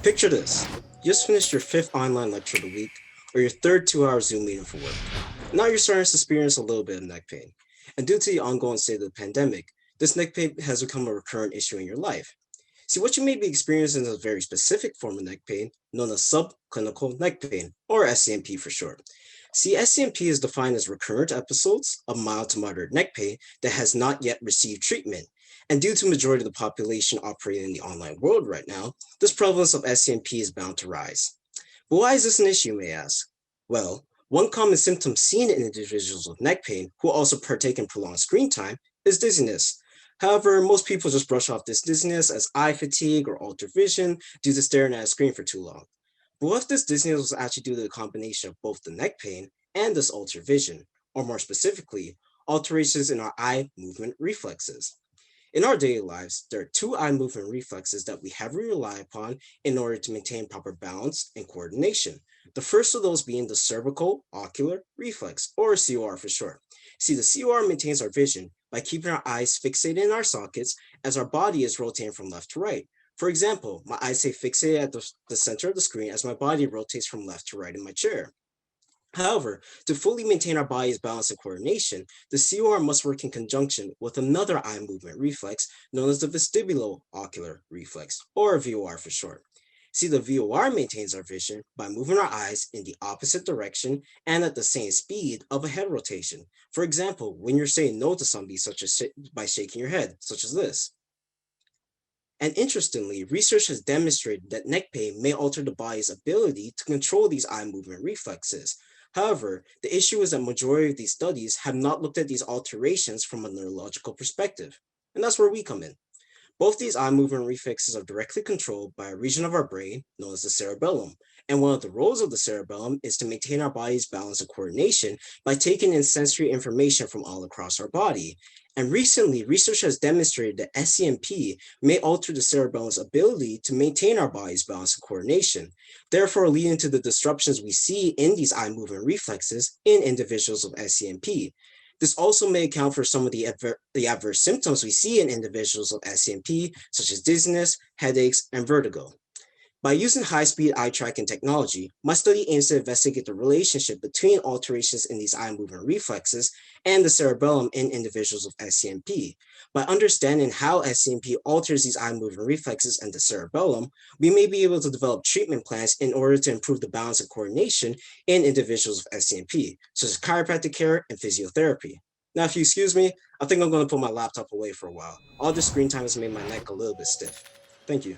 Picture this. You just finished your fifth online lecture of the week, or your third 2-hour Zoom meeting for work. Now you're starting to experience a little bit of neck pain. And due to the ongoing state of the pandemic, this neck pain has become a recurrent issue in your life. See, what you may be experiencing is a very specific form of neck pain known as subclinical neck pain, or SCNP for short. See, SCNP is defined as recurrent episodes of mild to moderate neck pain that has not yet received treatment. And due to the majority of the population operating in the online world right now, this prevalence of SCNP is bound to rise. But why is this an issue, you may ask? Well, one common symptom seen in individuals with neck pain who also partake in prolonged screen time is dizziness. However, most people just brush off this dizziness as eye fatigue or altered vision due to staring at a screen for too long. But what if this dizziness was actually due to the combination of both the neck pain and this altered vision, or more specifically, alterations in our eye movement reflexes? In our daily lives, there are two eye movement reflexes that we heavily rely upon in order to maintain proper balance and coordination. The first of those being the cervical ocular reflex, or COR for short. See, the COR maintains our vision by keeping our eyes fixated in our sockets as our body is rotating from left to right. For example, my eyes stay fixated at the center of the screen as my body rotates from left to right in my chair. However, to fully maintain our body's balance and coordination, the COR must work in conjunction with another eye movement reflex known as the vestibulo-ocular reflex, or VOR for short. See, the VOR maintains our vision by moving our eyes in the opposite direction and at the same speed of a head rotation. For example, when you're saying no to somebody, such as by shaking your head, such as this. And interestingly, research has demonstrated that neck pain may alter the body's ability to control these eye movement reflexes. However, the issue is that majority of these studies have not looked at these alterations from a neurological perspective. And that's where we come in. Both these eye movement reflexes are directly controlled by a region of our brain known as the cerebellum. And one of the roles of the cerebellum is to maintain our body's balance and coordination by taking in sensory information from all across our body. And recently, research has demonstrated that SCNP may alter the cerebellum's ability to maintain our body's balance and coordination, therefore leading to the disruptions we see in these eye movement reflexes in individuals with SCNP. This also may account for some of the adverse symptoms we see in individuals with SCNP, such as dizziness, headaches, and vertigo. By using high-speed eye tracking technology, my study aims to investigate the relationship between alterations in these eye movement reflexes and the cerebellum in individuals with SCNP. By understanding how SCNP alters these eye movement reflexes and the cerebellum, we may be able to develop treatment plans in order to improve the balance and coordination in individuals with SCNP, such as chiropractic care and physiotherapy. Now, if you excuse me, I think I'm going to put my laptop away for a while. All this screen time has made my neck a little bit stiff. Thank you.